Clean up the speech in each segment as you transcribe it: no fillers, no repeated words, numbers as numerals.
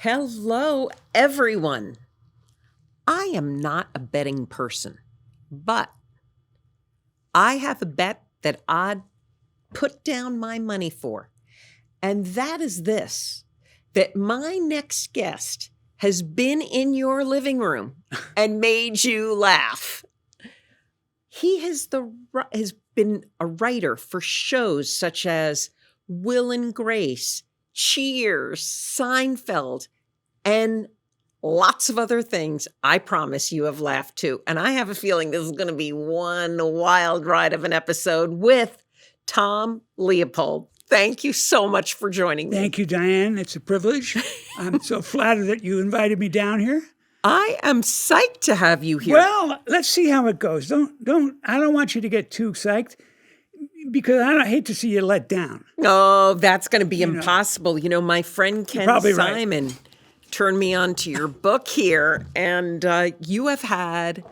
Hello, everyone. I am not a betting person, but I have a bet that I'd put down my money for. And that is this, that my next guest has been in your living room and made you laugh. He has been a writer for shows such as Will and Grace, Cheers, Seinfeld, and lots of other things. I promise you have laughed too. And I have a feeling this is going to be one wild ride of an episode with Tom Leopold. Thank you so much for joining me. Thank you, Diane. It's a privilege. I'm so flattered that you invited me down here. I am psyched to have you here. Well, let's see how it goes. I don't want you to get too psyched because I hate to see you let down. Oh, that's going to be impossible. You know, my friend Ken Simon turned me on to your book here, and you have had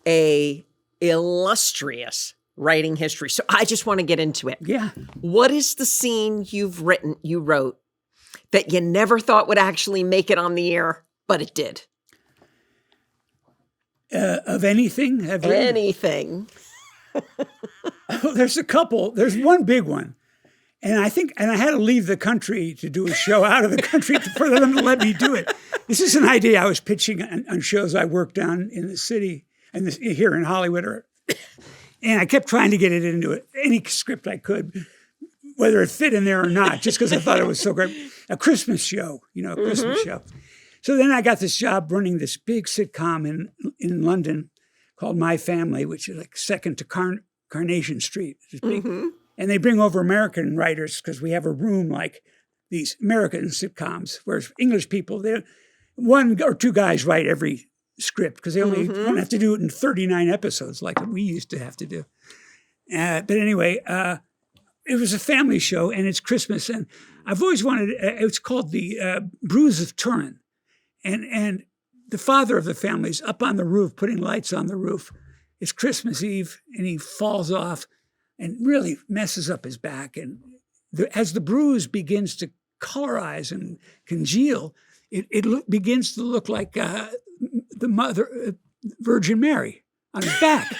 a illustrious writing history. So I just want to get into it. Yeah. What is the scene you wrote that you never thought would actually make it on the air, but it did? Of anything? Anything. Oh, there's a couple. There's one big one. And I had to leave the country to do a show out of the country for them to let me do it. This is an idea I was pitching on shows I worked down in the city and here in Hollywood. And I kept trying to get it into any script I could, whether it fit in there or not, just because I thought it was so great. A Christmas show, a Christmas show. So then I got this job running this big sitcom in London called My Family, which is like second to Carnation Street. It's big. And they bring over American writers because we have a room like these American sitcoms, whereas English people, one or two guys write every script because they only don't have to do it in 39 episodes like we used to have to do. But anyway, it was a family show and it's Christmas. And I've always wanted, it's called the Brews of Turin. And the father of the family is up on the roof, putting lights on the roof. It's Christmas Eve and he falls off and really messes up his back. And as the bruise begins to colorize and congeal, it begins to look like the mother, Virgin Mary, on his back.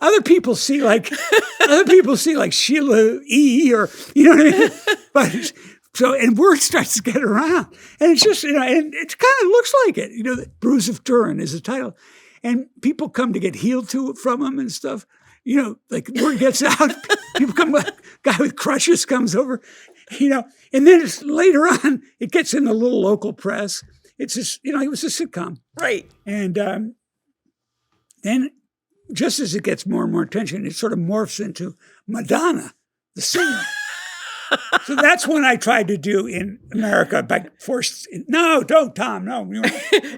Other people see like Sheila E. or you know what I mean. But and word starts to get around, and it's just and it kind of looks like it. The Bruise of Turin is the title, and people come to get healed from him and stuff. Like word gets out, people come. Guy with crutches comes over, and then later on it gets in the little local press. It's just, it was a sitcom. Right. And then just as it gets more and more attention, it sort of morphs into Madonna, the singer. So that's when I tried to do in America by forced. No, don't, Tom. No,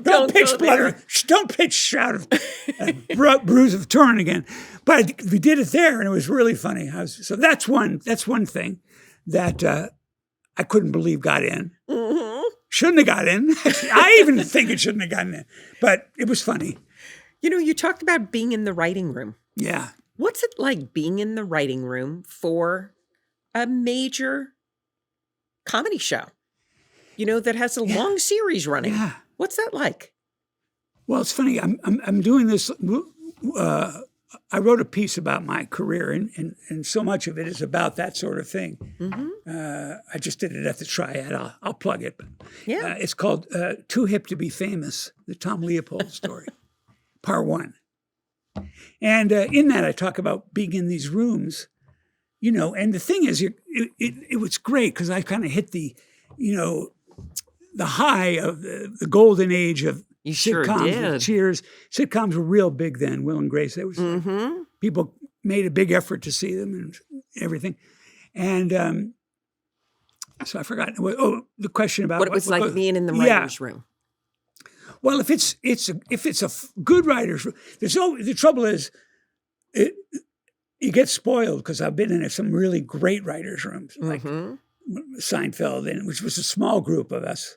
don't pitch blood. Don't pitch Shout of Bruise of Turin again. But we did it there, and it was really funny. So that's one thing that I couldn't believe got in. Shouldn't have got in. I even think it shouldn't have gotten in. But it was funny. You talked about being in the writing room. Yeah. What's it like being in the writing room for a major comedy show, that has a long series running? Yeah. What's that like? Well, it's funny. I'm doing this. I wrote a piece about my career, and so much of it is about that sort of thing. I just did it at the Triad. I'll plug it. But, it's called Too Hip to Be Famous, the Tom Leopold Story, Part 1. And in that, I talk about being in these rooms, and the thing is, it was great because I kind of hit the high of the golden age of sitcoms. Sure did. Cheers. Sitcoms were real big then. Will and Grace. It was people made a big effort to see them and everything. And so I forgot. The question about what it was like being in the writers' room. Well, if it's a good writer's room, the trouble is you get spoiled because I've been in some really great writers' rooms like Seinfeld, which was a small group of us.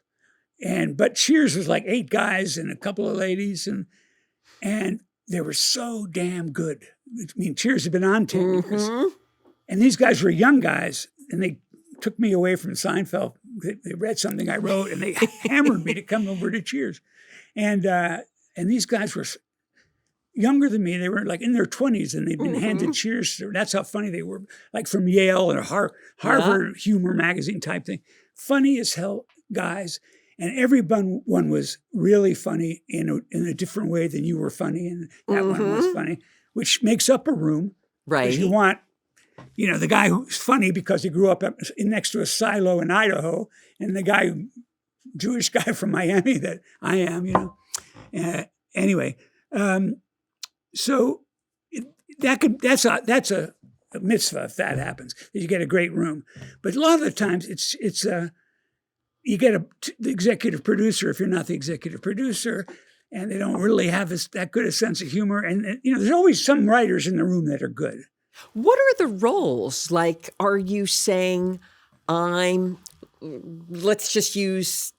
But Cheers was like 8 guys and a couple of ladies, and they were so damn good. I mean, Cheers had been on 10 years. And these guys were young guys, and they took me away from Seinfeld they read something I wrote, and they hammered me to come over to Cheers. And these guys were younger than me. They were like in their 20s, and they'd been handed Cheers. That's how funny they were, like from Yale or Harvard humor magazine type thing. Funny as hell guys. And every one was really funny in a different way than you were funny, and that one was funny, which makes up a room. Right. Because you want, the guy who's funny because he grew up next to a silo in Idaho, and the guy, Jewish guy from Miami that I am, anyway, so that's a mitzvah if that happens. You get a great room, but a lot of the times it's you get the executive producer if you're not the executive producer, and they don't really have that good a sense of humor. And there's always some writers in the room that are good. What are the roles? Like, are you saying let's just use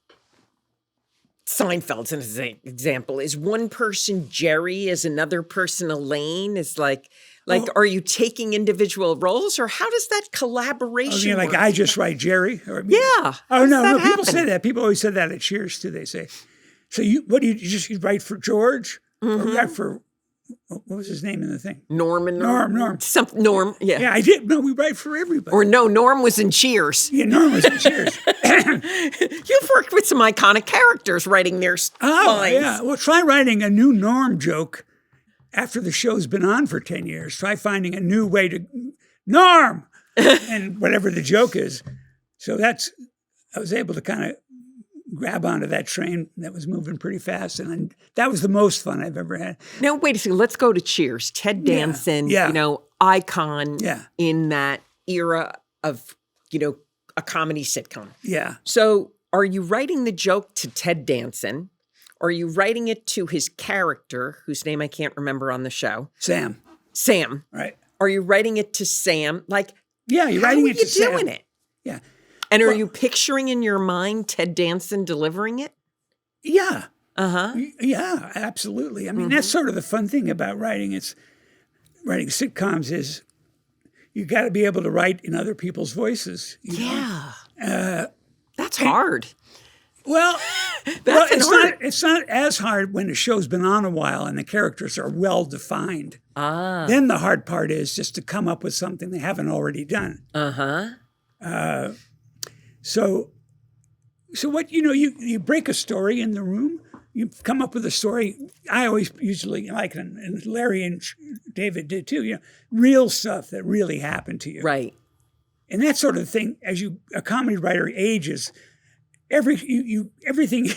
Seinfeld as an example. Is one person Jerry? Is another person Elaine? Is are you taking individual roles, or how does that collaboration work? I just write Jerry? Yeah. Oh, no, people say that. People always said that at Cheers, too, they say. So you write for George? Or you write for, what was his name in the thing? Norm. Norm, yeah. Yeah, I did. No, we write for everybody. Or no, Norm was in Cheers. Yeah, Norm was in Cheers. You've worked with some iconic characters writing their lines. Yeah. Well, try writing a new Norm joke after the show's been on for 10 years. Try finding a new way to, Norm! And whatever the joke is. So I was able to kind of grab onto that train that was moving pretty fast. And that was the most fun I've ever had. Now, wait a second. Let's go to Cheers. Ted Danson, icon in that era of, a comedy sitcom. Yeah. So are you writing the joke to Ted Danson? Or are you writing it to his character, whose name I can't remember on the show? Sam. Right. Are you writing it to Sam? You're writing it to Sam. How are you doing it? Yeah. And are you picturing in your mind Ted Danson delivering it? Yeah. Uh-huh. Yeah, absolutely. I mean, that's sort of the fun thing about writing. Writing sitcoms is you got to be able to write in other people's voices. That's hard. Well, it's not as hard when the show's been on a while and the characters are well defined. Then the hard part is just to come up with something they haven't already done. So what you break a story in the room. You come up with a story. I always usually like, and Larry and David did too. Real stuff that really happened to you. Right. And that sort of thing. As a comedy writer ages, everything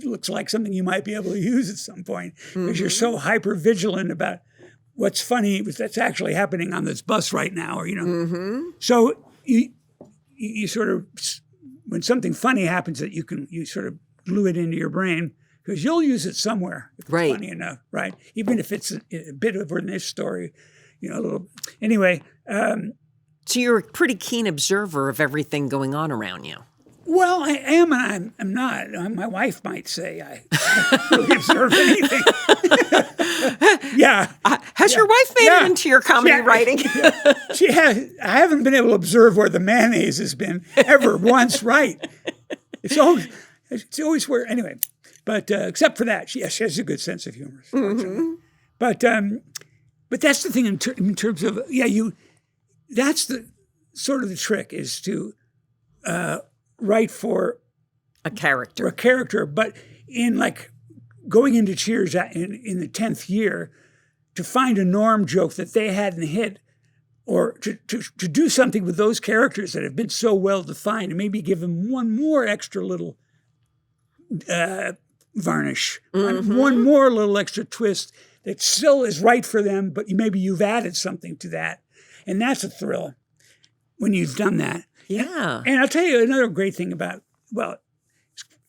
looks like something you might be able to use at some point because you're so hyper vigilant about what's funny that's actually happening on this bus right now, So you sort of, when something funny happens that you sort of glue it into your brain because you'll use it somewhere if it's funny enough, right? Even if it's a bit of this story, a little. Anyway. So you're a pretty keen observer of everything going on around you. Well, I am and I'm not. My wife might say I don't really observe anything. Yeah. Has your wife made it into your comedy writing? She has. I haven't been able to observe where the mayonnaise has been ever once, right? It's always where, anyway. But except for that, she has a good sense of humor. But that's the thing in terms of, that's the sort of the trick is to write for a character. But in going into Cheers in the 10th year, to find a Norm joke that they hadn't hit, or to do something with those characters that have been so well defined, and maybe give them one more extra little varnish, one more little extra twist that still is right for them, but maybe you've added something to that. And that's a thrill when you've done that. Yeah. And I'll tell you another great thing about,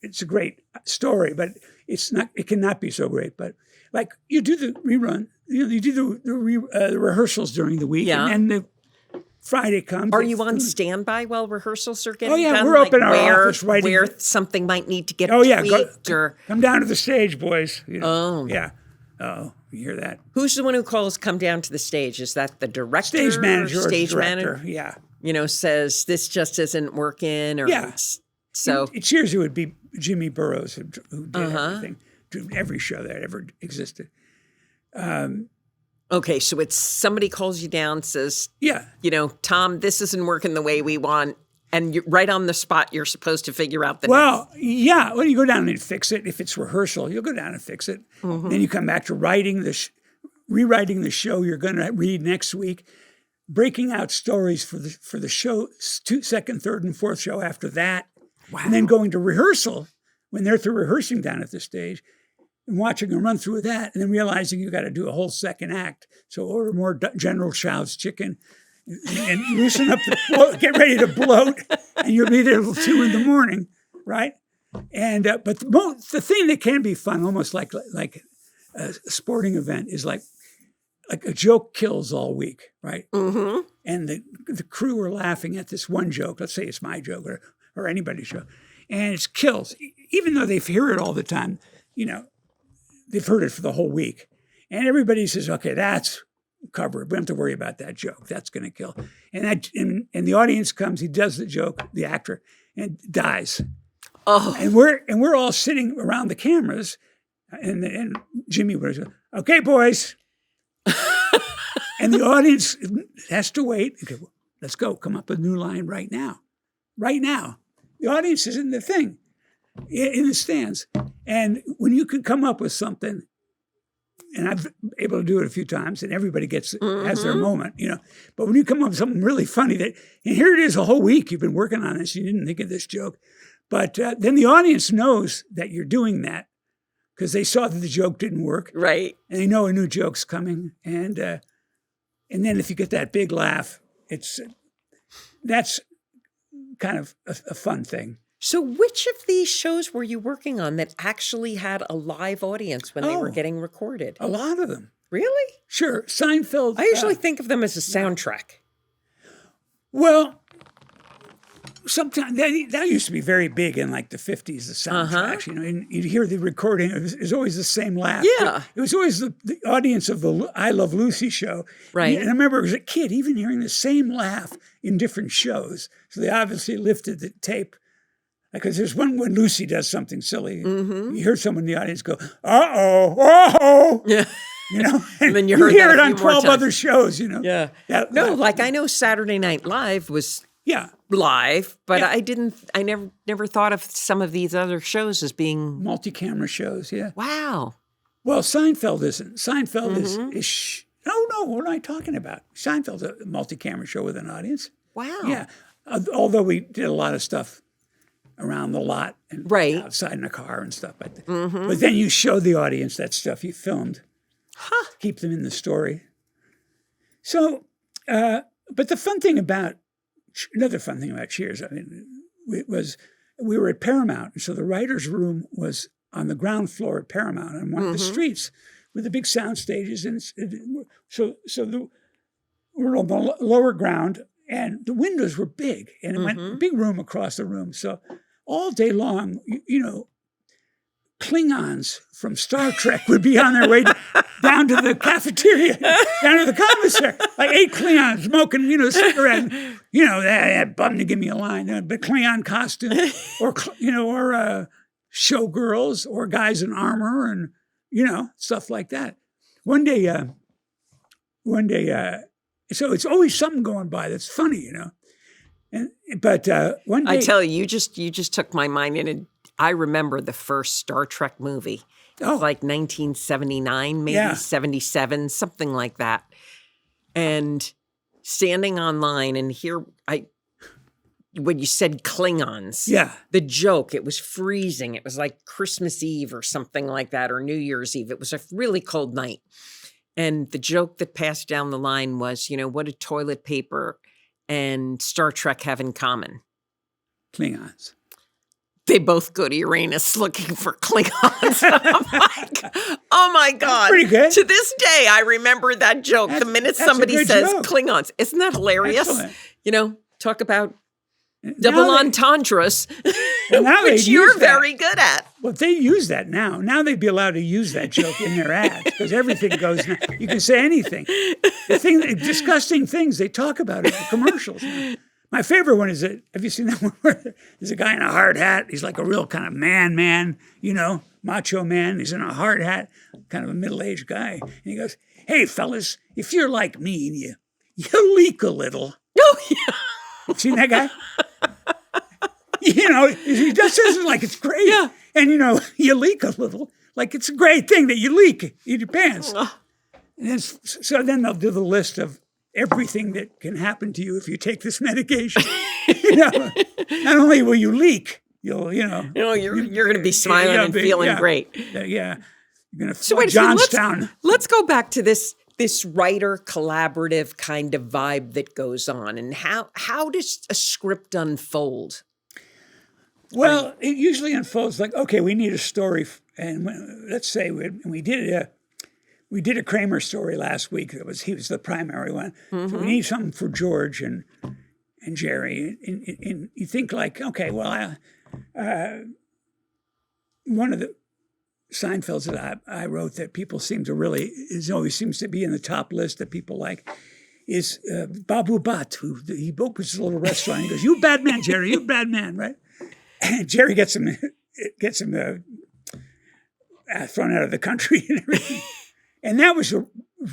it's a great story, but it cannot be so great. But you do the rerun, you do the rehearsals during the week, and the Friday comes. Are you on standby while rehearsals are getting done? Oh, yeah, we're up in our office writing. Where something might need to get tweaked come down to the stage, boys. Oh. Yeah. Oh, you hear that? Who's the one who calls come down to the stage? Is that the director? Stage manager. Stage or director. manager? Yeah. says this just isn't working, or Yeah. so Cheers, it would be Jimmy Burrows who did everything, to every show that ever existed. okay, so it's somebody calls you down, says, Yeah. Tom, this isn't working the way we want, and you're right on the spot, you're supposed to figure out the Well, yeah. Well, you go down and fix it. If it's rehearsal, you'll go down and fix it. Then you come back to rewriting the show you're going to read next week, breaking out stories for the show, second, third, and fourth show after that. Wow. And then going to rehearsal when they're through rehearsing down at the stage and watching them run through that, and then realizing you got to do a whole second act. So order more General Chow's chicken and loosen up get ready to bloat, and you'll be there till 2 a.m, right? And but the thing that can be fun, almost like a sporting event, is like a joke kills all week, right? Mm-hmm. And the crew are laughing at this one joke. Let's say it's my joke or anybody's joke, and it kills, even though they hear it all the time. They've heard it for the whole week, and everybody says, "Okay, that's covered. We don't have to worry about that joke. That's going to kill." And the audience comes. He does the joke, the actor, and dies. Oh, And we're all sitting around the cameras, and Jimmy was, "Okay, boys," and the audience has to wait. Okay, let's go. Come up with a new line right now. Right now, the audience is in the thing, in the stands, and when you can come up with something. And I've been able to do it a few times, and everybody has their moment, But when you come up with something really funny and here it is a whole week you've been working on this, you didn't think of this joke. But then the audience knows that you're doing that because they saw that the joke didn't work. right. And they know a new joke's coming. And then if you get that big laugh, that's kind of a fun thing. So which of these shows were you working on that actually had a live audience when they were getting recorded? A lot of them. Really? Sure. Seinfeld. I usually think of them as a soundtrack. Well, sometimes that used to be very big in like the 50s, the soundtracks, and you'd hear the recording. It was always the same laugh. Yeah. It was always the audience of the I Love Lucy show. Right. And I remember as a kid, even hearing the same laugh in different shows. So they obviously lifted the tape. Because there's one when Lucy does something silly. You hear someone in the audience go, "Uh-oh, uh-oh." Yeah. And then you hear heard it that a on few more 12 times. other shows, Yeah. That No, laugh. like I know Saturday Night Live was Yeah. live, but Yeah. I never thought of some of these other shows as being, Multi-camera shows, yeah. wow. Well, Seinfeld isn't. Seinfeld is no, what am I talking about? Seinfeld's a multi-camera show with an audience. Wow. Yeah. Although we did a lot of stuff around the lot and Right. outside in a car and stuff. But then you show the audience that stuff you filmed. Keep them in the story. So, but the fun thing about, another fun thing about Cheers, we were at Paramount. And so the writer's room was on the ground floor at Paramount on one of the streets with the big sound stages. And we're on the lower ground, and the windows were big, and it went a big room across the room. So all day long, Klingons from Star Trek would be on their way down to the cafeteria, down to the commissary, like 8 Klingons smoking, a cigarette. That bum to give me a line, but Klingon costume, or showgirls, or guys in armor, and stuff like that. One day, so it's always something going by that's funny, But one day, I tell you, you just took my mind in, and I remember the first Star Trek movie. It was like 1979, maybe 77, something like that. And standing online and when you said Klingons, the joke, it was freezing. It was like Christmas Eve or something like that, or New Year's Eve. It was a really cold night. And the joke that passed down the line was, what did toilet paper and Star Trek have in common? Klingons. They both go to Uranus looking for Klingons. And I'm like, oh my God. That's pretty good. To this day, I remember that joke. The minute somebody says joke. Klingons. Isn't that hilarious? Excellent. Talk about double entendres, which you're very good at. Well, they use that now. Now they'd be allowed to use that joke in their ads because everything goes now. You can say anything. Disgusting things they talk about in the commercials now. My favorite one is that, have you seen that one where there's a guy in a hard hat? He's like a real kind of man, macho man. He's in a hard hat, kind of a middle-aged guy. And he goes, hey, fellas, if you're like me and you leak a little. Oh, yeah. Seen that guy? He just says it like it's great. Yeah. And, you leak a little. Like it's a great thing that you leak in your pants. And then, so then they'll do the list of everything that can happen to you if you take this medication. Not only will you leak, you're going to be smiling and feeling great. You're going to so wait, Johnstown. Let's go back to this writer collaborative kind of vibe that goes on, and how does a script unfold? Well, it usually unfolds like, okay, we need a story, and let's say we did a Kramer story last week. He was the primary one. Mm-hmm. So we need something for George and Jerry. And you think like, okay, well, one of the Seinfelds that I wrote that people seem to always seems to be in the top list that people like is Babu Bhatt, who he opens a little restaurant. He goes, "You bad man, Jerry, you bad man," right? And Jerry gets him thrown out of the country and everything. And that was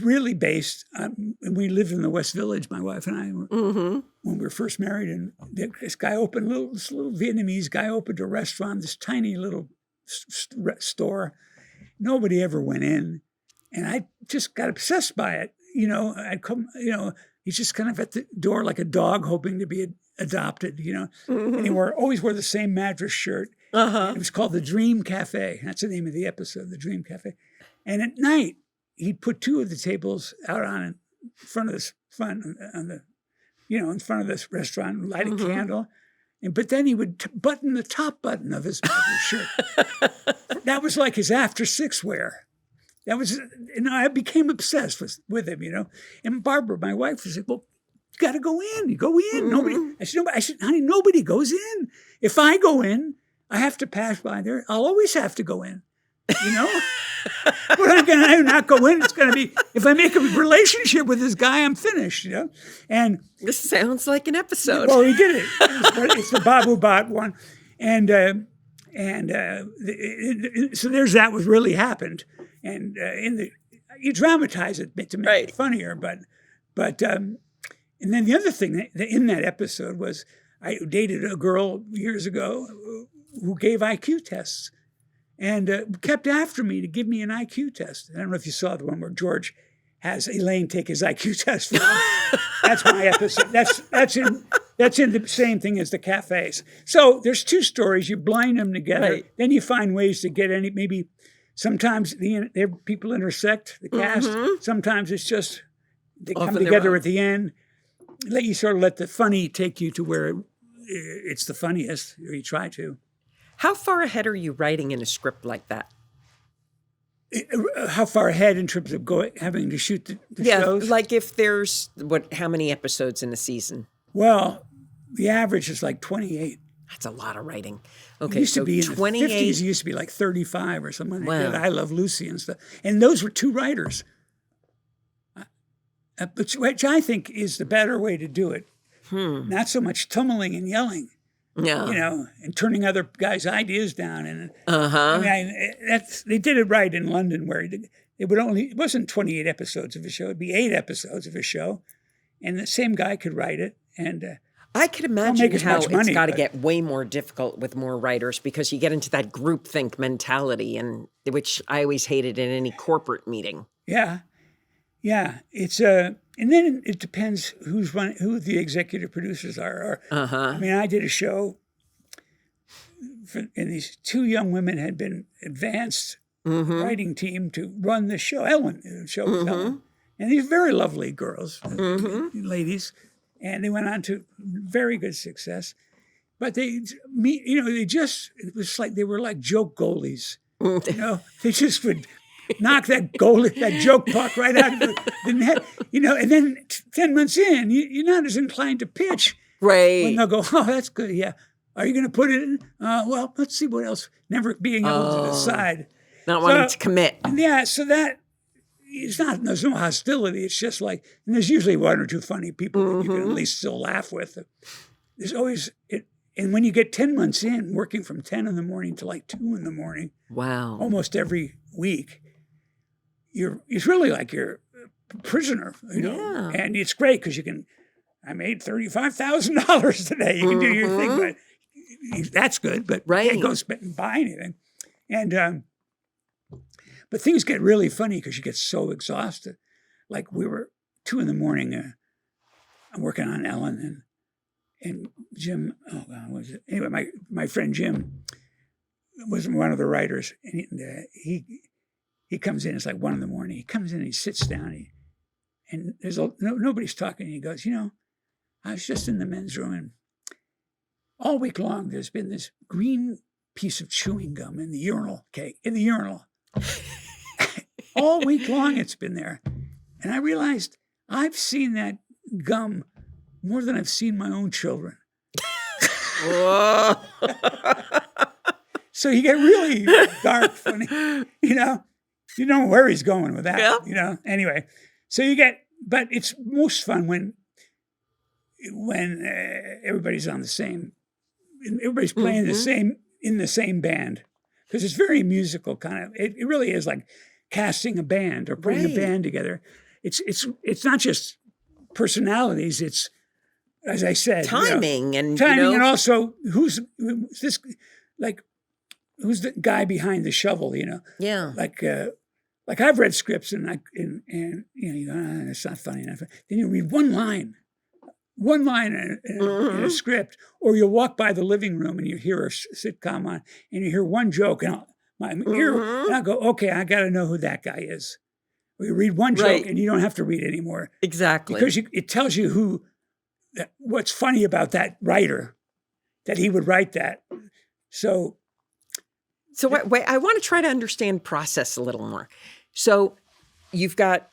really based on, and we lived in the West Village, my wife and I, when we were first married. And this guy opened, this little Vietnamese guy opened a restaurant, this tiny little store. Nobody ever went in. And I just got obsessed by it. I'd come, he's just kind of at the door like a dog hoping to be adopted, And he always wore the same Madras shirt. It was called the Dream Cafe. That's the name of the episode, the Dream Cafe. And at night, he'd put two of the tables out in front of this in front of this restaurant, and light a candle, but then he would button the top button of his shirt. That was like his after six wear. That was, I became obsessed with him, And Barbara, my wife, was like, "Well, you got to go in. You go in. Nobody." I said, "Honey, nobody goes in. If I go in, I have to pass by there. I'll always have to go in." But I'm going to not go in. It's going to be, if I make a relationship with this guy, I'm finished, And this sounds like an episode. Well, he did it. It's the Babu Bhatt one. So there's that what really happened. And you dramatize it to make it funnier. But and then the other thing in that episode was I dated a girl years ago who gave IQ tests. And kept after me to give me an IQ test. I don't know if you saw the one where George has Elaine take his IQ test for him. That's my episode. That's in the same thing as the cafes. So there's two stories. You blind them together. Right. Then you find ways to get maybe sometimes people intersect the cast. Sometimes it's just they come together at the end. You sort of let the funny take you to where it's the funniest, or you try to. How far ahead are you writing in a script like that? How far ahead in terms of having to shoot the shows? Yeah, like if there's, how many episodes in a season? Well, the average is like 28. That's a lot of writing. Okay, it used to be in 28. The 50s, it used to be like 35 or something like that. I Love Lucy and stuff. And those were two writers, which I think is the better way to do it. Not so much tumbling and yelling. Yeah, and turning other guys' ideas down, and they did it right in London, where it wasn't 28 episodes of a show; it'd be 8 episodes of a show, and the same guy could write it. And I could imagine how it's got to get way more difficult with more writers because you get into that groupthink mentality, and which I always hated in any corporate meeting. Yeah, it's and then it depends who the executive producers are. I mean, I did a show, and these two young women had been advanced writing team to run the show. The show was Ellen, and these very lovely girls, ladies, and they went on to very good success. But it was like they were like joke goalies. They just would knock that joke puck right out of the net, and then 10 months in, you're not as inclined to pitch. Right. When they'll go, "Oh, that's good, yeah. Are you going to put it in? Well, let's see what else." Never being able to decide. Not wanting to commit. Yeah, so that, there's no hostility. It's just like, and there's usually one or two funny people that you can at least still laugh with. there's always it. And when you get 10 months in, working from 10 in the morning to like 2 in the morning, Wow. almost every week, it's really like you're a prisoner, you know. Yeah. And it's great because I made $35,000 today. You can do your thing, but that's good. But you can't go spend and buy anything. And but things get really funny because you get so exhausted. Like we were 2 in the morning. I'm working on Ellen and Jim. Oh God, what was it? Anyway, my friend Jim was one of the writers, and he comes in. It's like 1 in the morning. He comes in, and he sits down, and there's nobody's talking. And he goes, I was just in the men's room, and all week long there's been this green piece of chewing gum in the urinal. Okay, in the urinal. All week long it's been there. And I realized I've seen that gum more than I've seen my own children. So you get really dark, funny, you know where he's going with that, Anyway, so but it's most fun when everybody's on everybody's playing in the same band, because it's very musical kind of. It really is like casting a band or putting a band together. It's not just personalities. It's, as I said, timing and also who's the guy behind the shovel. Yeah. Like I've read scripts and you go, it's not funny enough. Then you read one line in a script, or you'll walk by the living room and you hear a sitcom on, and you hear one joke, and I'll go, okay, I got to know who that guy is. Or you read one joke and you don't have to read anymore. Exactly. Because it tells you what's funny about that writer, that he would write that. So wait, I want to try to understand process a little more. So you've got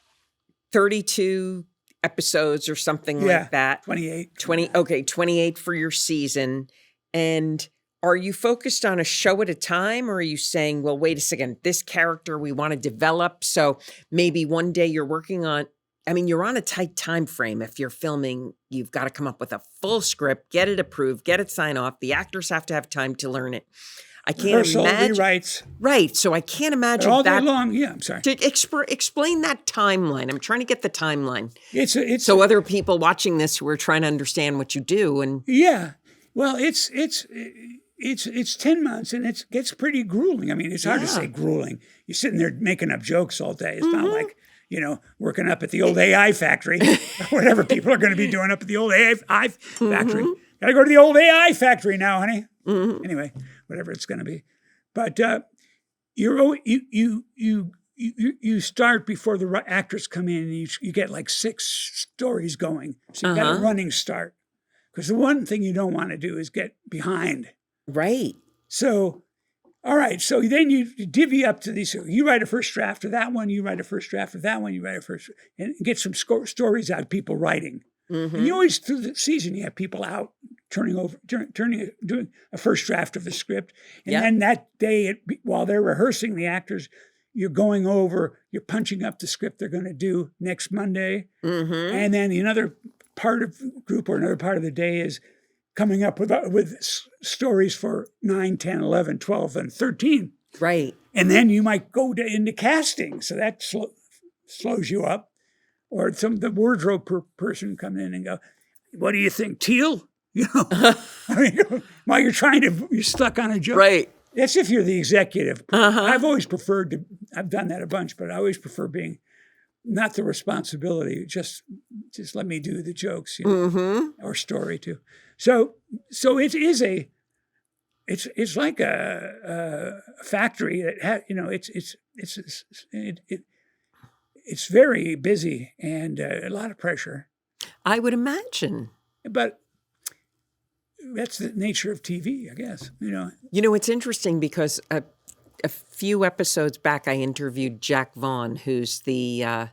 32 episodes or something like that. 28. 28 for your season. And are you focused on a show at a time, or are you saying, well, wait a second, this character we want to develop, so maybe one day you're working on, you're on a tight time frame. If you're filming, you've got to come up with a full script, get it approved, get it signed off. The actors have to have time to learn it. I can't imagine. Rewrites. Right. So I can't imagine all that. Day long. Yeah, I'm sorry. To explain that timeline. I'm trying to get the timeline. It's so other people watching this who are trying to understand what you do. And yeah, well, it's 10 months, and it gets pretty grueling. It's hard to say grueling. You're sitting there making up jokes all day. It's not like, working up at the old AI factory, whatever people are going to be doing up at the old AI factory. Got to go to the old AI factory now, honey. Anyway, whatever it's going to be. But you start before the actors come in, and you get like 6 stories going. So you got a running start. Because the one thing you don't want to do is get behind. Right. So, all right. So then you divvy up to these. You write a first draft of that one. You write a first draft of that one. You write a first, and get some stories out of people writing. And you always, through the season, you have people out doing a first draft of the script. And then that day, while they're rehearsing, the actors, you're going over, you're punching up the script they're going to do next Monday. And then another part of the group or another part of the day is coming up with stories for 9, 10, 11, 12, and 13. Right. And then you might go into casting. So that slows you up. Or the wardrobe person come in and go, what do you think, teal? While you're stuck on a joke. Right. That's if you're the executive. I've always preferred I've done that a bunch, but I always prefer being not the responsibility, just let me do the jokes, or story too. So it is it's like a factory that has, it's very busy and a lot of pressure. I would imagine. But that's the nature of TV, I guess. It's interesting because a few episodes back, I interviewed Jack Vaughn, who's the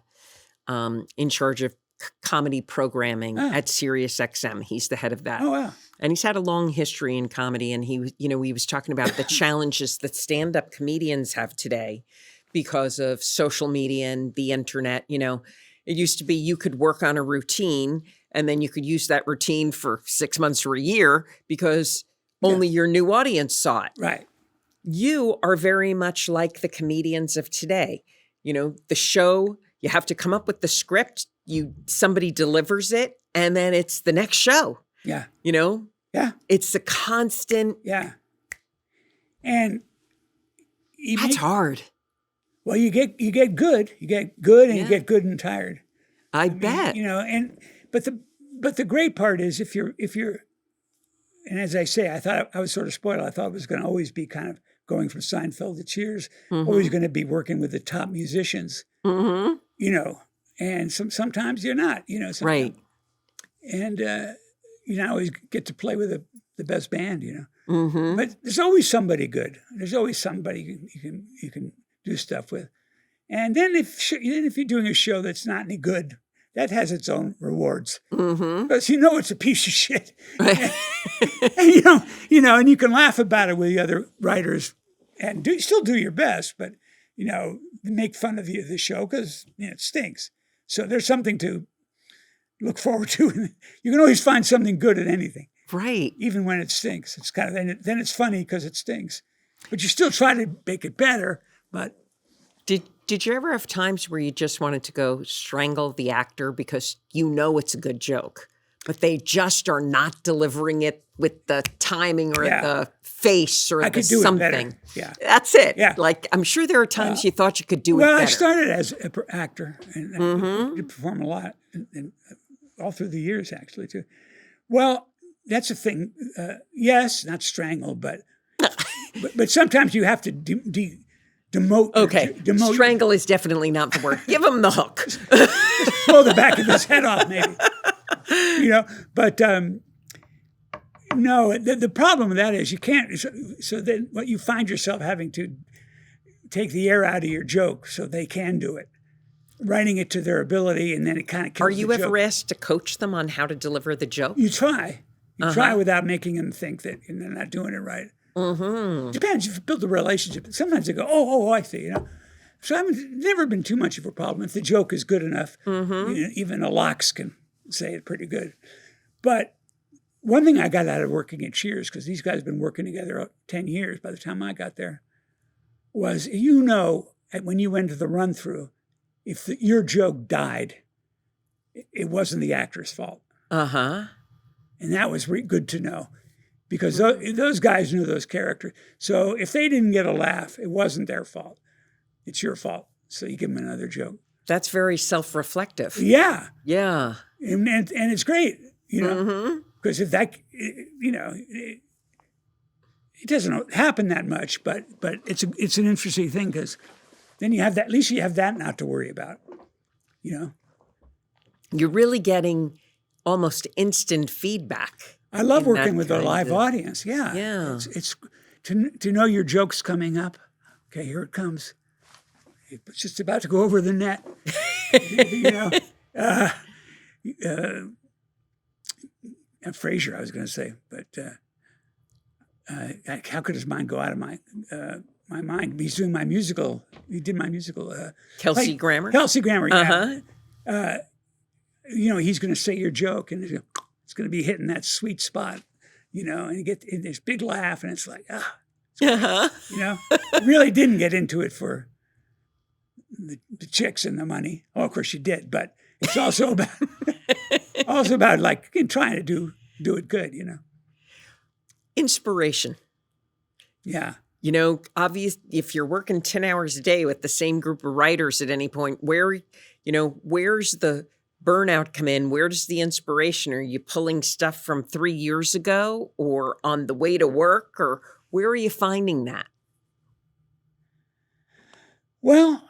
in charge of comedy programming at Sirius XM. He's the head of that. Oh, wow. And he's had a long history in comedy. And he was talking about the challenges that stand-up comedians have today because of social media and the internet. It used to be you could work on a routine, and then you could use that routine for 6 months or a year because only your new audience saw it. Right. You are very much like the comedians of today. You know, the show, you have to come up with the script, somebody delivers it, and then it's the next show. Yeah. You know? Yeah. It's a constant. Yeah. And that's hard. Well, you get good. You get good and you get good and tired. I bet. You know, but the great part is if you're and as I say, I thought I was sort of spoiled. I thought it was going to always be kind of going from Seinfeld to Cheers, always going to be working with the top musicians, you know, and sometimes you're not, you know. Right. And you don't always get to play with the best band, you know. But there's always somebody good. There's always somebody you can do stuff with. And then if you're doing a show that's not any good, that has its own rewards. Because you know it's a piece of shit. Right. and and you can laugh about it with the other writers and still do your best, but, you know, make fun of the show because it stinks. So there's something to look forward to. You can always find something good in anything. Right. Even when it stinks. It's kind of, then it's funny because it stinks. But you still try to make it better, but... Did you ever have times where you just wanted to go strangle the actor because you know it's a good joke, but they just are not delivering it with the timing or the face or the something? Yeah. That's it. Yeah. Like, I'm sure there are times you thought you could do it better. Well, I started as an actor and I did perform a lot, and all through the years, actually, too. Well, that's the thing. Yes, not strangle, but sometimes you have to demote. Okay, strangle is definitely not the word. Give him the hook. Pull the back of his head off, maybe. You know, but no. The problem with that is you can't. So then, what you find yourself having to take the air out of your joke, so they can do it, writing it to their ability, and then it kind of kills Are you the ever joke. asked to coach them on how to deliver the joke? You try. You try without making them think that they're not doing it right. Depends. If you build a relationship, sometimes they go, oh, I see, you know. So I've never been too much of a problem. If the joke is good enough, you know, even a lox can say it pretty good. But one thing I got out of working at Cheers, because these guys have been working together 10 years by the time I got there, was, you know, when you went to the run-through, if your joke died, it wasn't the actor's fault. And that was good to know. Because those guys knew those characters. So if they didn't get a laugh, it wasn't their fault. It's your fault. So you give them another joke. That's very self-reflective. Yeah. Yeah. And it's great, you know. Because if that, you know, it doesn't happen that much, but it's an interesting thing because then you have that, at least you have that not to worry about, you know. You're really getting almost instant feedback. I love working with a live audience. Yeah. Yeah. It's to know your joke's coming up. Okay, here it comes. It's just about to go over the net. You know. Frasier, I was going to say, but how could his mind go out of my mind? He's doing my musical. He did my musical. Kelsey Grammer. Kelsey Grammer. Yeah. You know, he's going to say your joke, and it's going to be hitting that sweet spot, you know, and you get this big laugh, and it's like, you know, really didn't get into it for the chicks and the money. Oh, of course you did, but it's also about like trying to do it good, you know. Inspiration. Yeah. You know, obvious if you're working 10 hours a day with the same group of writers at any point, where's the burnout come in? Where does the inspiration? Are you pulling stuff from 3 years ago or on the way to work, or where are you finding that? Well,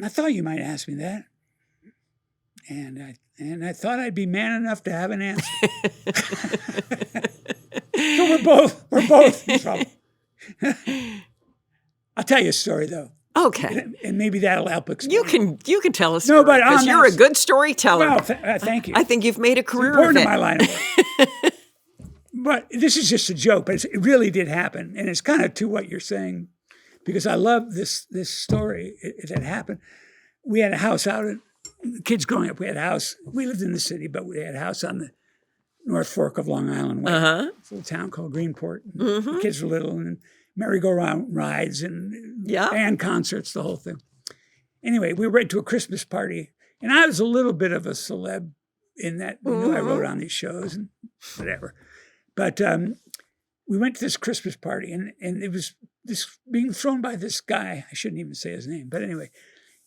I thought you might ask me that. And I thought I'd be man enough to have an answer. So we're both in trouble. I'll tell you a story though. Okay. And maybe that'll help explain. You can tell us. No, but because you're a good storyteller. Well, thank you. I think you've made a career of it. Important in my line of work. But this is just a joke, but it really did happen, and it's kind of to what you're saying, because I love this story. It had happened. We had a house out kids growing up, we had a house. We lived in the city, but we had a house on the North Fork of Long Island Way. It's a little town called Greenport. The kids were little, and merry-go-round rides and band concerts, the whole thing. Anyway, we went to a Christmas party, and I was a little bit of a celeb in that we knew I wrote on these shows and whatever. But we went to this Christmas party, and it was this being thrown by this guy. I shouldn't even say his name, but anyway,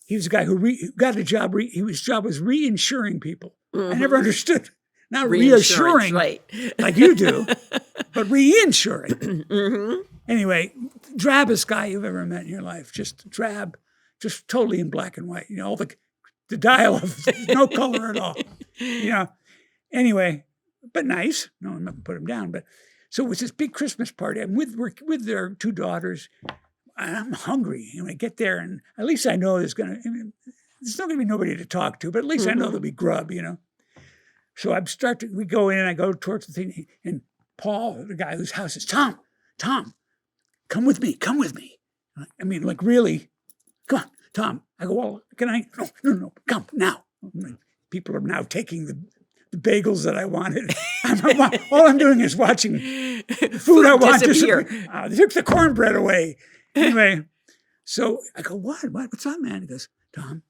he was a guy who got a job. His job was reinsuring people. I never understood. Not reassuring, right, like you do, but reinsuring. Anyway, drabbest guy you've ever met in your life. Just drab, just totally in black and white. All the dialogue, no color at all. Anyway, but nice. No, I'm not going to put him down. But so it was this big Christmas party. I'm with their 2 daughters. I'm hungry. And I get there, and at least I know there's not going to be nobody to talk to, but at least I know there'll be grub, So we go in, and I go towards the thing, and Paul, the guy whose house is, Tom, come with me. I mean, like, really, come on, Tom. I go, well, can I? No, come now. People are now taking the bagels that I wanted. All I'm doing is watching the food I want disappear. They took the cornbread away. Anyway, so I go, what's up, man? He goes, Tom,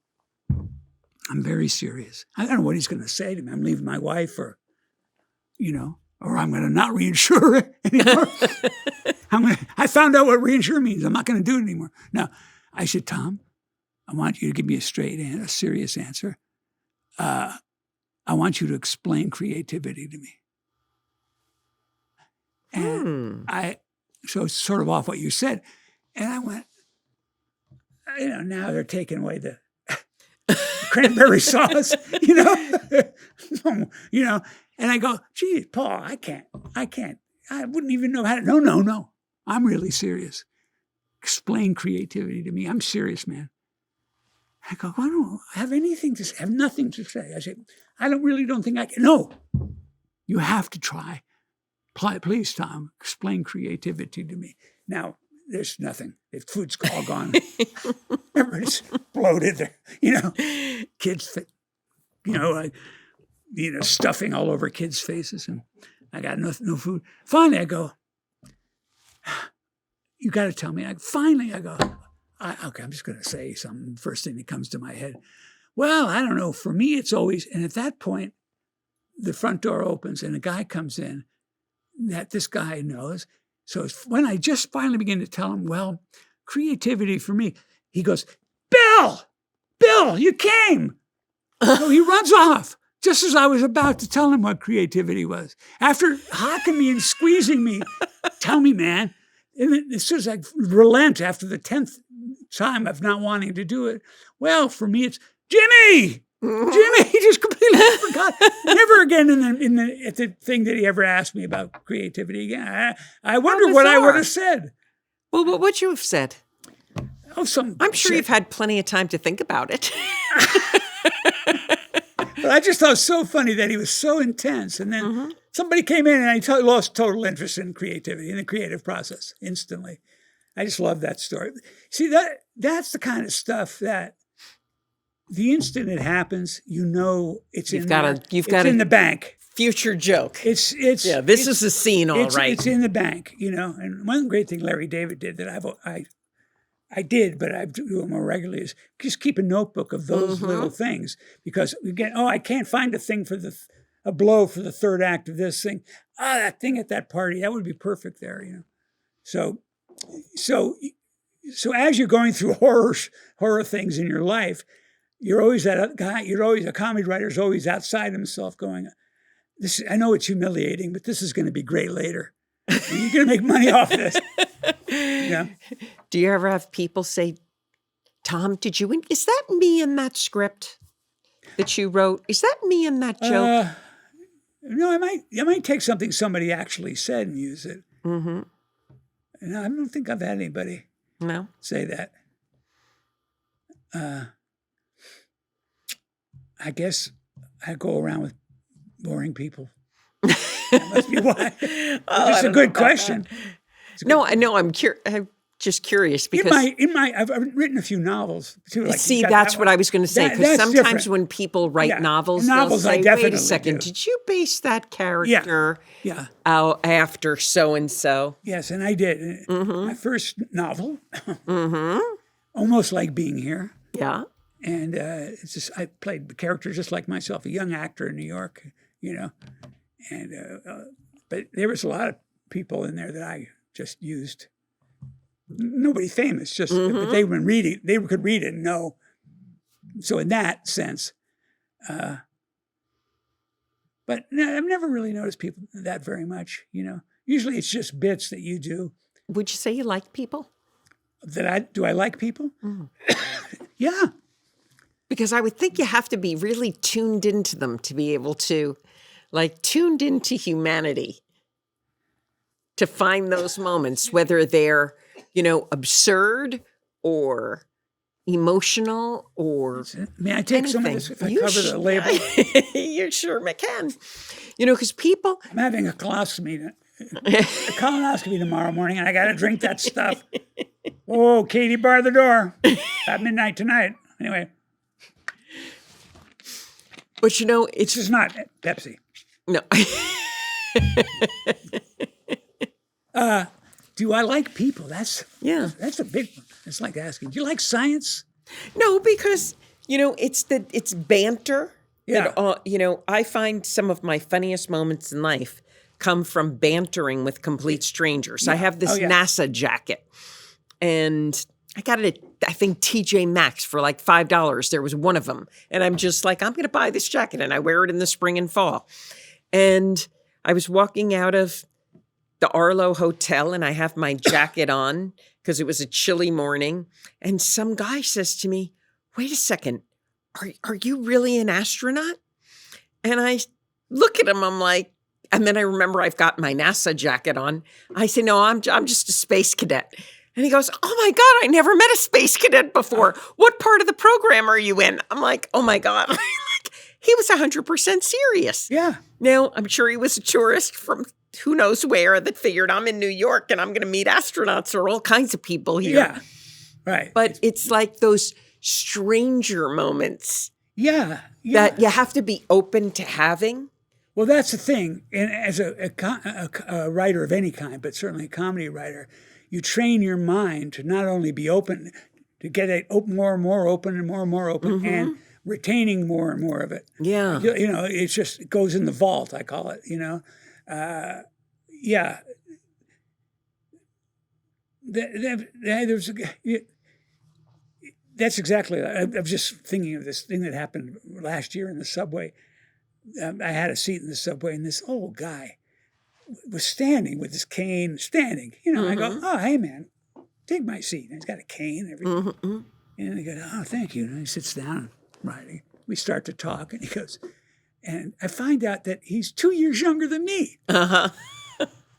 I'm very serious. I don't know what he's going to say to me. I'm leaving my wife, or I'm going to not reinsure it anymore. I found out what reinsure means. I'm not going to do it anymore. Now, I said, Tom, I want you to give me a serious answer. I want you to explain creativity to me. And so it's sort of off what you said. And I went, now they're taking away the cranberry sauce, and I go, gee, Paul, I can't, I wouldn't even know how to, no, I'm really serious. Explain creativity to me. I'm serious, man. I go, I don't have anything to say, I have nothing to say. I say, I don't think I can. No, you have to try. Please, Tom, explain creativity to me. Now, there's nothing. The food's all gone. Everybody's bloated there, kids, stuffing all over kids' faces, and I got no food. Finally, I go, you got to tell me. Finally, I go, okay, I'm just going to say something. First thing that comes to my head. Well, I don't know. For me, it's always, and at that point, the front door opens and a guy comes in that this guy knows. So when I just finally begin to tell him, well, creativity for me, he goes, Bill, you came. So he runs off just as I was about to tell him what creativity was. After hocking me and squeezing me, tell me, man. And as soon as I relent after the 10th time of not wanting to do it, well, for me, it's Jimmy, he just completely forgot. Never again at the thing that he ever asked me about creativity again. I wonder what I would have said. Well, what would you have said? Oh, I'm sure you've had plenty of time to think about it. But I just thought it was so funny that he was so intense. And then somebody came in and I lost total interest in creativity, in the creative process instantly. I just love that story. See, that's the kind of stuff that the instant it happens, it's in the bank. Future joke. This is a scene, all right. It's in the bank, And one great thing Larry David did that I did, but I do it more regularly, is just keep a notebook of those little things. Because again, I can't find a thing for a blow for the third act of this thing. That thing at that party, that would be perfect there, So as you're going through horror things in your life, you're always a comedy writer is always outside himself going, I know it's humiliating, but this is going to be great later. You're going to make money off this. Do you ever have people say, Tom, is that me in that script that you wrote? Is that me in that joke? No, I might take something somebody actually said and use it. Mm-hmm. And I don't think I've had anybody say that. I guess I go around with boring people. That must be why. It's a good question. No, I know. I'm curious. Just curious because I've written a few novels too. Like see, that's what I was going to say. Because sometimes different. when people write Yeah. novels, Novels, they'll I say, definitely "Wait a second, do. did you base that character Yeah. out after so and so?" Yes, and I did. Mm-hmm. My first novel, Mm-hmm. Almost Like Being Here. Yeah. And it's just, I played the character just like myself, a young actor in New York, you know. And but there was a lot of people in there that I just used. Nobody famous, just but they were reading. They could read it and know. So in that sense, but no, I've never really noticed people that very much. You know, usually it's just bits that you do. Would you say you like people? Do I like people? Yeah. Because I would think you have to be really tuned into them to be able to, like, tuned into humanity to find those moments, whether they're, absurd or emotional or May I take some of this if I cover the label? You sure can. Because people... I'm having a colonoscopy tomorrow morning, and I got to drink that stuff. Oh, Katie, bar the door at midnight tonight. Anyway. But it's just not Pepsi. No. Do I like people? That's a big one. It's like asking, do you like science? No, because it's banter. Yeah. That, I find some of my funniest moments in life come from bantering with complete strangers. Yeah. I have this NASA jacket, and I got it at, I think, TJ Maxx for like $5. There was one of them. And I'm just like, I'm going to buy this jacket. And I wear it in the spring and fall. And I was walking out of the Arlo Hotel, and I have my jacket on because it was a chilly morning. And some guy says to me, "Wait a second, are you really an astronaut?" And I look at him, I'm like, and then I remember I've got my NASA jacket on. I say, "No, I'm just a space cadet." And he goes, "Oh my God, I never met a space cadet before. What part of the program are you in?" I'm like, "Oh my God." He was 100% serious. Yeah. Now, I'm sure he was a tourist from who knows where that figured I'm in New York and I'm going to meet astronauts or all kinds of people here. Yeah, right. But it's like those stranger moments that you have to be open to having. Well, that's the thing. And as a writer of any kind, but certainly a comedy writer, you train your mind to not only be open, to get it more and more open and more open, and retaining more and more of it. Yeah. It just goes in the vault, I call it, That's exactly, I was just thinking of this thing that happened last year in the subway. I had a seat in the subway, and this old guy was standing with his cane, I go, "Oh, hey, man, take my seat." And he's got a cane and everything. And he goes, "Oh, thank you." And he sits down, writing. We start to talk, and he goes, and I find out that he's 2 years younger than me. Uh-huh.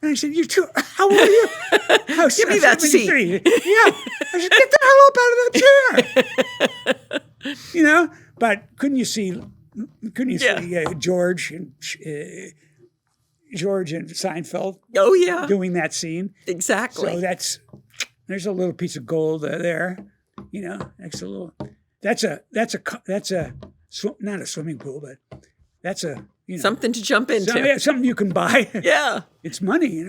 And I said, how old are you? Give me that seat. Yeah. I said, "Get the hell up out of that chair." But couldn't you see George and Seinfeld? Oh, yeah. Doing that scene. Exactly. So there's a little piece of gold there. That's a little, not a swimming pool, but that's something to jump into. Something you can buy. Yeah. It's money,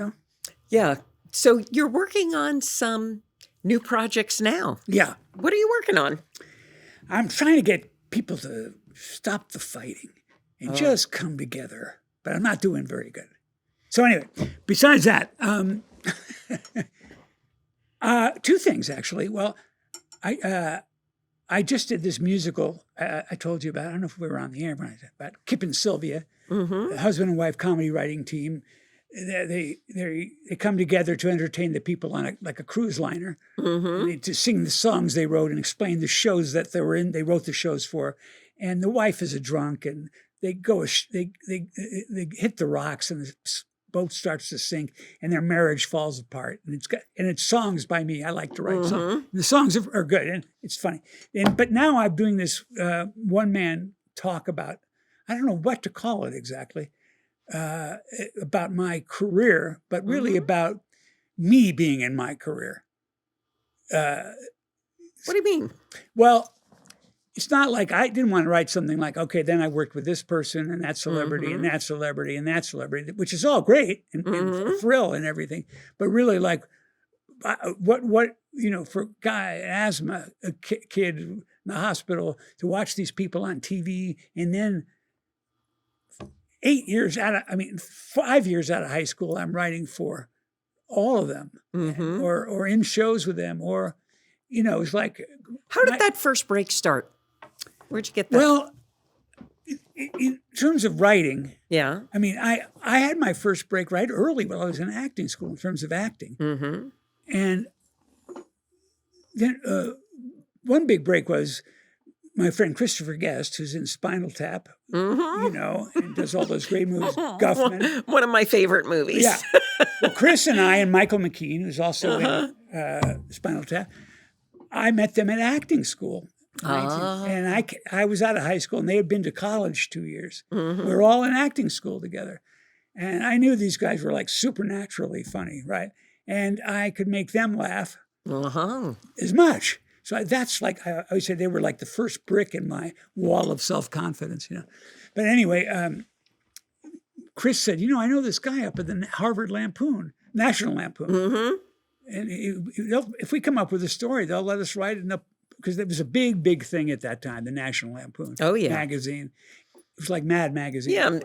Yeah. So you're working on some new projects now. Yeah. What are you working on? I'm trying to get people to stop the fighting and just come together, but I'm not doing very good. So anyway, besides that, two things actually. Well, I just did this musical I told you about. I don't know if we were on the air, but about Kip and Sylvia, the husband and wife comedy writing team. They come together to entertain the people on a cruise liner, to sing the songs they wrote and explain the shows that they were in. They wrote the shows for, and the wife is a drunk, and they hit the rocks, and the boat starts to sink, and their marriage falls apart. And it's songs by me. I like to write songs. The songs are good, and it's funny. But now I'm doing this one man talk about, I don't know what to call it exactly. About my career, but really about me being in my career. What do you mean? Well, it's not like I didn't want to write something like, okay, then I worked with this person and that celebrity and that celebrity and that celebrity, which is all great and a thrill and everything. But really, like, what for a guy, asthma, a kid in the hospital, to watch these people on TV, and then 5 years out of high school, I'm writing for all of them, or in shows with them, or it's like. How did that first break start? Where'd you get that? Well, in terms of writing, yeah. I mean, I had my first break right early when I was in acting school in terms of acting. And then one big break was my friend Christopher Guest, who's in Spinal Tap, and does all those great movies. Guffman. One of my favorite movies. Yeah. Well, Chris and I and Michael McKean, who's also in Spinal Tap, I met them at acting school. And I was out of high school, and they had been to college 2 years. We were all in acting school together. And I knew these guys were like supernaturally funny, right? And I could make them laugh as much. So that's like, I always say they were like the first brick in my wall of self-confidence, But anyway, Chris said, I know this guy up at the Harvard National Lampoon. And if we come up with a story, they'll let us write it up. Because there was a big, big thing at that time, the National Lampoon magazine. It was like Mad Magazine. Yeah.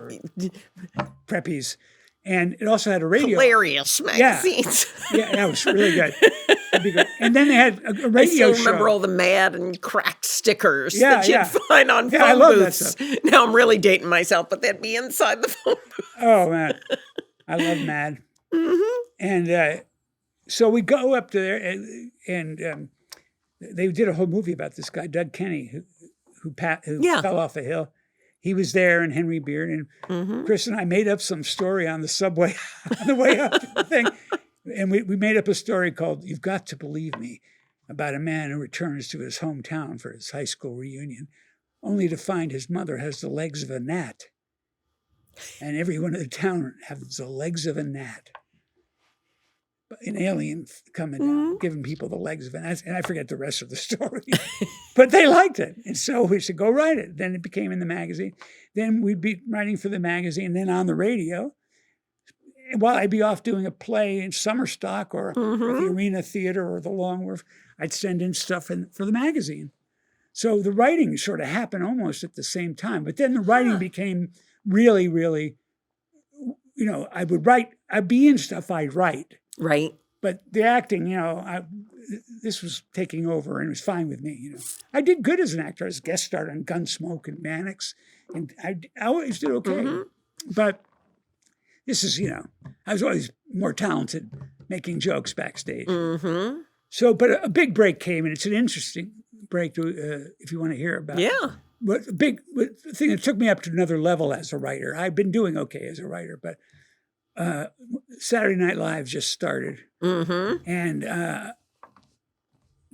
Preppies. And it also had a radio. Hilarious magazines. Yeah, that was really good. And then they had a radio show. I still remember all the mad and cracked stickers that you'd find on phone I love booths. That stuff. Now I'm really dating myself, but they'd be inside the phone booth. Oh, man. I love Mad. And so we go up there, and they did a whole movie about this guy, Doug Kenny, who fell off a hill. He was there, and Henry Beard, and Chris and I made up some story on the subway on the way up to the thing. And we made up a story called "You've Got to Believe Me," about a man who returns to his hometown for his high school reunion, only to find his mother has the legs of a gnat. And everyone in the town has the legs of a gnat. An alien coming down, giving people the legs of it. And I forget the rest of the story. But they liked it. And so we said, go write it. Then it became in the magazine. Then we'd be writing for the magazine, then on the radio. While I'd be off doing a play in summer stock or at the Arena Theater or the Long Wharf, I'd send in stuff for the magazine. So the writing sort of happened almost at the same time. But then the writing became really, really, I'd be in stuff I'd write. Right. But the acting, this was taking over, and it was fine with me. I did good as an actor. I was guest starred on Gunsmoke and Mannix, and I always did okay. But this is, I was always more talented making jokes backstage. So, but a big break came, and it's an interesting break if you want to hear about. Yeah. But the thing that took me up to another level as a writer. I've been doing okay as a writer, but Saturday Night Live just started, and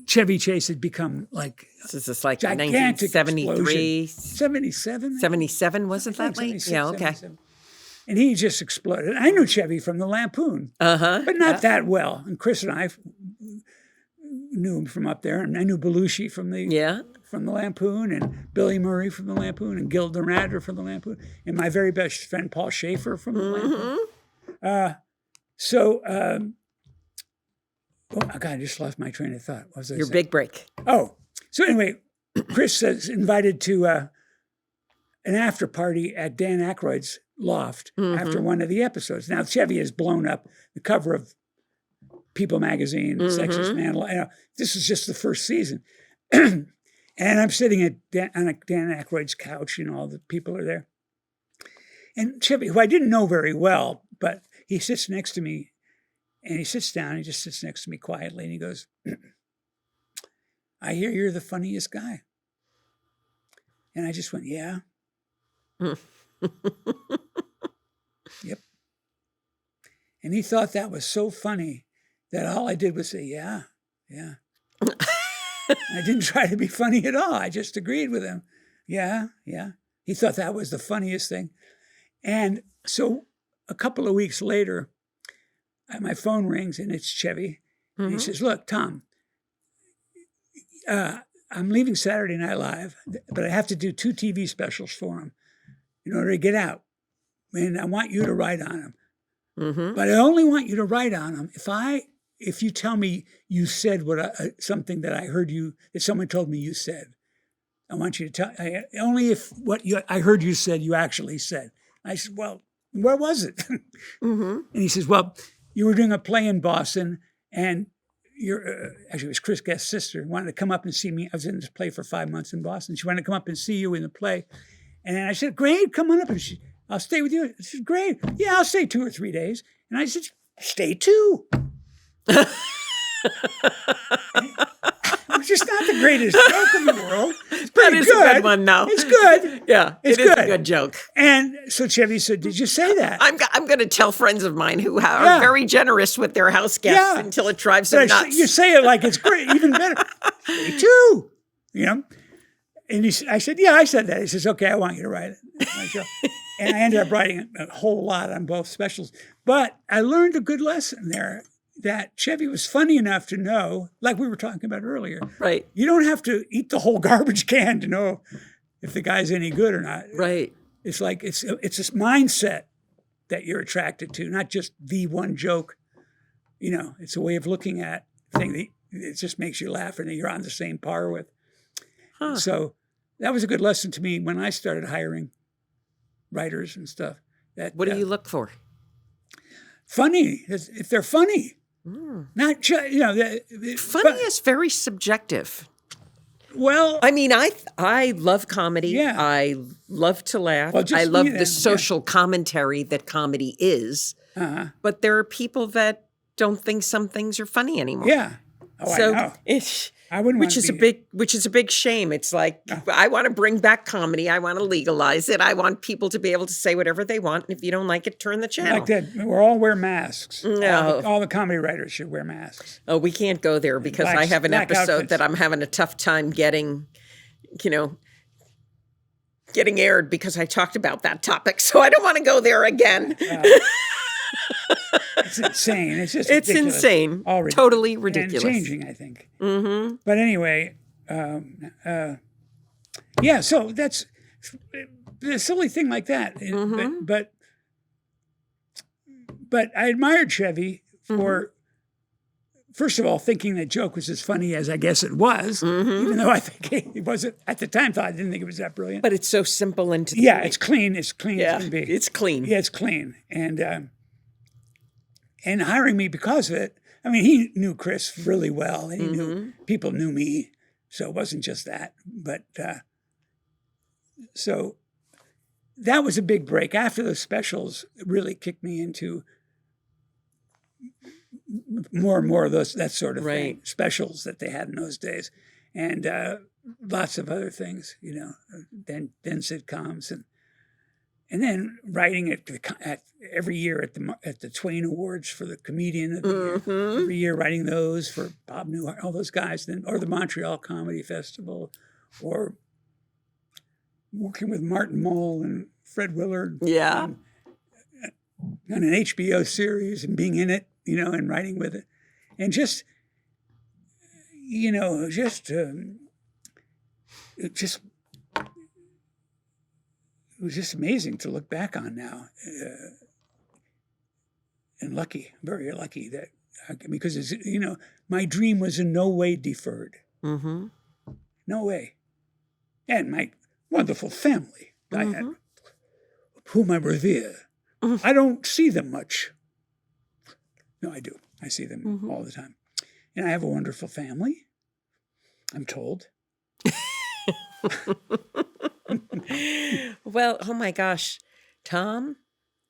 Chevy Chase had become like this is like gigantic 1973, 77, 77, wasn't that late? Yeah, okay. 77. And he just exploded. I knew Chevy from the Lampoon, but not that well. And Chris and I knew him from up there, and I knew Belushi from the Lampoon, and Billy Murray from the Lampoon, and Gilda Radner from the Lampoon, and my very best friend Paul Schaefer from the Lampoon. Oh God, I just lost my train of thought. What was I Your saying? big break. Oh, so anyway, Chris is invited to an after party at Dan Aykroyd's loft after one of the episodes. Now, Chevy has blown up the cover of People magazine, Sexist Man. This is just the first season. And I'm sitting on Dan Aykroyd's couch, all the people are there. And Chevy, who I didn't know very well, but he sits next to me, and he sits down, he just sits next to me quietly, and he goes, I hear you're the funniest guy. And I just went, yeah. Yep. And he thought that was so funny that all I did was say, yeah. I didn't try to be funny at all. I just agreed with him. Yeah. He thought that was the funniest thing. And so a couple of weeks later, my phone rings, and it's Chevy. And he says, look, Tom, I'm leaving Saturday Night Live, but I have to do 2 TV specials for them in order to get out. And I want you to write on them. Mm-hmm. But I only want you to write on them if you tell me you said something that I heard that someone told me you said. I want you to tell only if I heard you said you actually said. I said, well, where was it? Mm-hmm. And he says, well, you were doing a play in Boston, and actually it was Chris Guest's sister wanted to come up and see me. I was in this play for 5 months in Boston. She wanted to come up and see you in the play. And I said, great, come on up. And I'll stay with you. She said, great. Yeah, I'll stay 2 or 3 days. And I said, stay 2. Which is not the greatest joke in the world. It's pretty That is good. a good one, though. It's good. Yeah, It's it is good. a good joke. And so Chevy said, did you say that? I'm going to tell friends of mine who are very generous with their house guests until it drives them nuts. You say it like it's great, even better. Stay 2. You know? And I said, yeah, I said that. He says, okay, I want you to write it. And I ended up writing a whole lot on both specials. But I learned a good lesson there that Chevy was funny enough to know, like we were talking about earlier. Right. You don't have to eat the whole garbage can to know if the guy's any good or not. Right. It's like it's this mindset that you're attracted to, not just the one joke. You know, it's a way of looking at thing that it just makes you laugh and that you're on the same par with. Huh. So that was a good lesson to me when I started hiring writers and stuff. What do you look for? Funny, if they're funny. Not just, Funny is very subjective. Well, I mean, I love comedy. Yeah. I love to laugh. Well, just I love me the then, social commentary that comedy is. Uh-huh. But there are people that don't think some things are funny anymore. Yeah. Oh, I know. I wouldn't want which to is be- a big shame. It's like I want to bring back comedy. I want to legalize it. I want people to be able to say whatever they want. And if you don't like it, turn the channel. Like that, we'll all wear masks. No. All the comedy writers should wear masks. Oh, we can't go there because I have an black episode outfits. that I'm having a tough time getting aired because I talked about that topic. So I don't want to go there again. It's insane. It's just It's ridiculous. insane. All ridiculous. Totally ridiculous. And changing, I think. Mm-hmm. But anyway, yeah, so that's a silly thing like that. Mm-hmm. But I admired Chevy for, first of all, thinking that joke was as funny as I guess it was, even though I think it wasn't, at the time, I didn't think it was that brilliant. But it's so simple and to the Yeah, point. it's clean. It's clean Yeah, as can be. it's clean. Yeah, it's clean. And hiring me because of it, I mean, he knew Chris really well, and he knew people knew me, so it wasn't just that. But so that was a big break. After those specials, it really kicked me into more and more of that sort of thing, specials that they had in those days, and lots of other things, then sitcoms and then writing at every year at the Twain Awards for the Comedian of the Year. Every year writing those for Bob Newhart, all those guys, or the Montreal Comedy Festival, or working with Martin Mull and Fred Willard. Yeah. On an HBO series and being in it, and writing with it. And just it was just amazing to look back on now, and very lucky that because my dream was in no way deferred, no way, and my wonderful family, I had, whom I revere. I don't see them much. No, I do. I see them all the time, and I have a wonderful family. I'm told. Well, oh my gosh, Tom.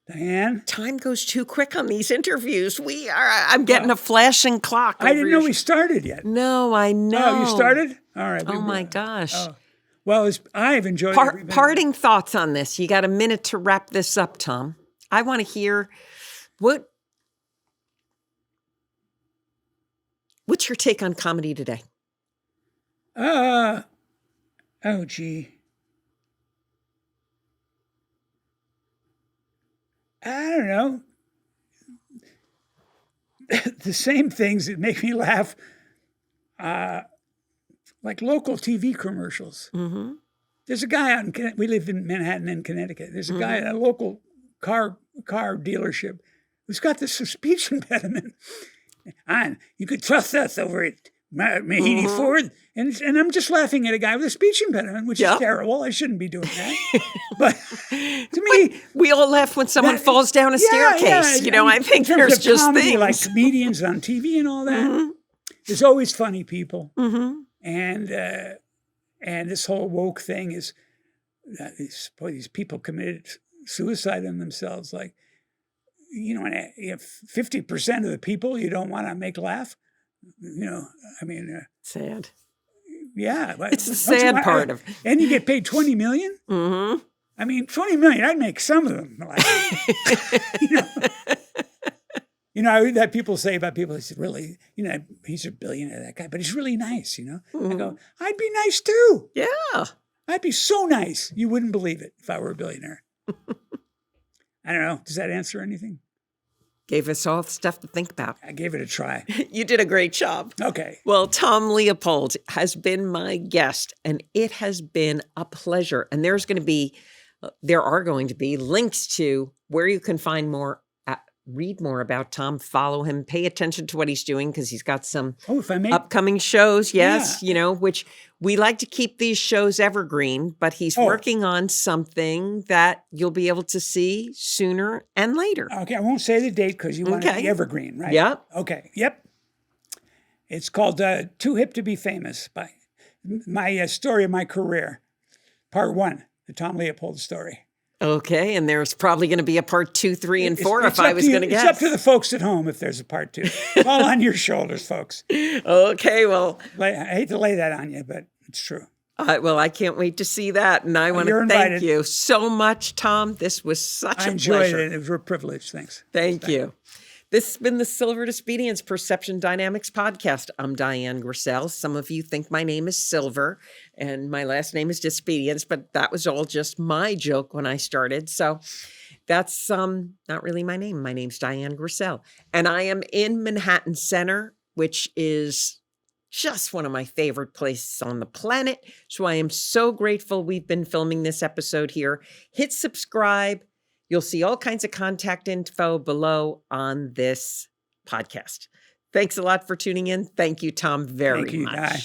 Diane? Time goes too quick on these interviews. I'm getting a flashing clock. I didn't know we started yet. No, I know. Oh, you started? All right. Oh my gosh. Oh. Well, I've enjoyed every minute. Parting thoughts on this. You got a minute to wrap this up, Tom. I want to hear what's your take on comedy today? Oh, gee. I don't know. The same things that make me laugh, like local TV commercials. Mm-hmm. There's a guy out in we live in Manhattan in Connecticut. There's a guy at a local car dealership who's got this speech impediment. And you could trust us over at Mahidi Ford. And I'm just laughing at a guy with a speech impediment, which is terrible. I shouldn't be doing that. But to me, we all laugh when someone falls down a staircase. You know, I think there's just comedy, things. like comedians on TV and all that. There's always funny people. And this whole woke thing is these people committed suicide on themselves. Like, you know, 50% of the people you don't want to make laugh. You know, I mean, sad. Yeah, but it's the sad part of. And you get paid $20 million. I mean, $20 million. I'd make some of them. Like, you know, that people say about people. They said, really, you know, he's a billionaire, that guy, but he's really nice. You know, I go, I'd be nice too. Yeah, I'd be so nice. You wouldn't believe it if I were a billionaire. I don't know. Does that answer anything? Gave us all stuff to think about. I gave it a try. You did a great job. Okay. Well, Tom Leopold has been my guest, and it has been a pleasure. And there are going to be links to where you can find more, read more about Tom, follow him, pay attention to what he's doing, because he's got some upcoming shows. Yes, you know, which we like to keep these shows evergreen, but he's working on something that you'll be able to see sooner and later. Okay, I won't say the date because you want it to be evergreen, right? Yep. Okay, yep. It's called Too Hip to Be Famous, by my story of my career. Part 1, the Tom Leopold story. Okay, and there's probably going to be a part 2, 3, and 4 if I was going to guess. It's up to the folks at home if there's a part 2. It's all on your shoulders, folks. Okay, well. I hate to lay that on you, but it's true. Well, I can't wait to see that, and I want to thank you so much, Tom. This was such a pleasure. I enjoyed it. It was a privilege. Thanks. Thank you. This has been the Silver Disobedience Perception Dynamics podcast. I'm Dian Griesel. Some of you think my name is Silver and my last name is Disobedience, but that was all just my joke when I started. So that's not really my name. My name's Dian Griesel. And I am in Manhattan Center, which is just one of my favorite places on the planet. So I am so grateful we've been filming this episode here. Hit subscribe. You'll see all kinds of contact info below on this podcast. Thanks a lot for tuning in. Thank you, Tom, very much. Thank you, Di.